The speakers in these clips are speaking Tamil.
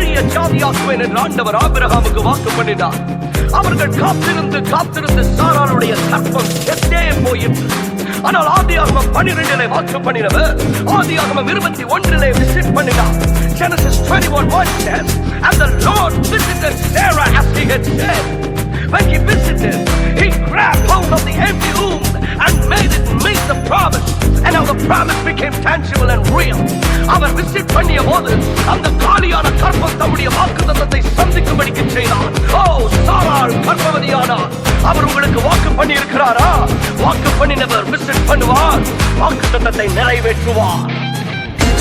பெரிய ஜாதியாக்குவேன் என்று ஆண்டவர் ஆபிரகாமுக்கு வாக்கு பண்ணினார். அவர்கள் காத்திருந்து சாராளுடைய கற்பம் செத்தே போயிற்று. ஆனால் ஆதியாகமம் 12 வாக்கு பண்ணினவர் ஆதியாகமம் 21 விசிட் பண்ணினார். Genesis 21:1 says, and the Lord visited Sarah as he had said. When he visited, he grabbed hold of the empty womb and made it meet the promise. And now the promise became tangible and real. அவர் விசிட் பண்ணிய போது அந்த காலியான கற்பம் தம்முடைய வாக்குத்தத்தத்தை சந்திக்கும்படிக்கு செய்தார். ஓ, சாராள் கர்ப்பவதியானார். அவர் உங்களுக்கு வாக்கு பண்ணி இருக்கிறாரா? வாக்கு பண்ணினவர் விசிட் பண்ணுவார், வாக்குத்தத்தத்தை நிறைவேற்றுவார்.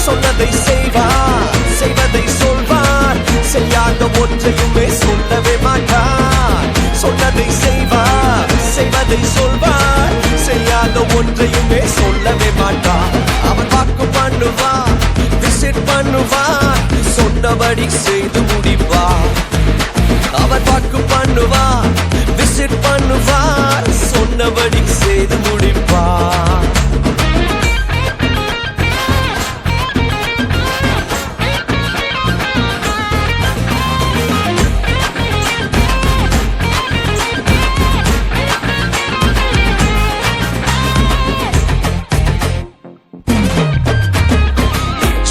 சொன்னதை செய்வார், செய்வதை சொல்வார், செய்யாத ஒன்றையுமே சொல்லவே மாட்டார். சொன்னதை செய்வார், செய்வதை சொல்வார், செய்யாத ஒன்றையுமே சொல்லவே மாட்டார். அவர் வாக்கு பண்ணுவார், விசிட் பண்ணுவார், சொன்னபடி செய்து முடிப்பார். அவர் வாக்கு பண்ணுவார், விசிட் பண்ணுவார், சொன்னபடி செய்து முடிப்பார்.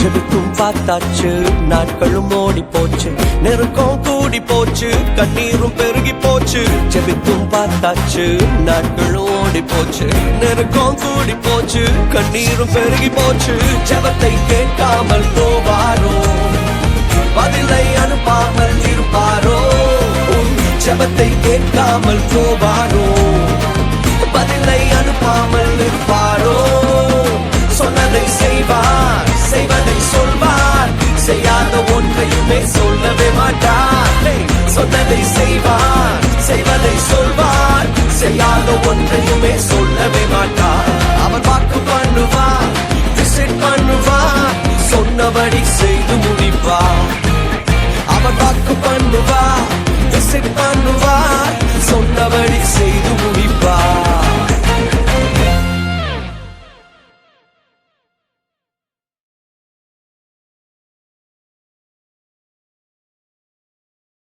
செபித்தும் பார்த்தாச்சு, நாட்களும் ஓடி போச்சு, நெருக்கம் கூடி போச்சு, கண்ணீரும் பெருகி போச்சு. செபித்தும் பார்த்தாச்சு, நாட்களும் ஓடி போச்சு, நெருக்கம் கூடி போச்சு, கண்ணீரும் பெருகி போச்சு. ஜெபத்தை கேட்காமல் போவாரோ, பதிலை அனுப்பாமல் இருப்பாரோ? ஜெபத்தை கேட்காமல் போவாரோ, பதிலை அனுப்பாமல் இருப்பாரோ? சொன்னதை செய்வார், செய்வதை சொல்வார், செய்யாத ஒன்றையுமே சொல்லவே மாட்டார். சொன்னதை செய்வார், செய்வதை சொல்வார், செய்யாத ஒன்றையுமே சொல்லவே மாட்டார். அவர் வாக்கு பண்ணுவார், விசிட் பண்ணுவார், சொன்னபடி செய்து முடிப்பார். அவர் வாக்கு பண்ணுவார், விசிட் பண்ணுவார், சொன்னபடி செய்து முடிப்பார்.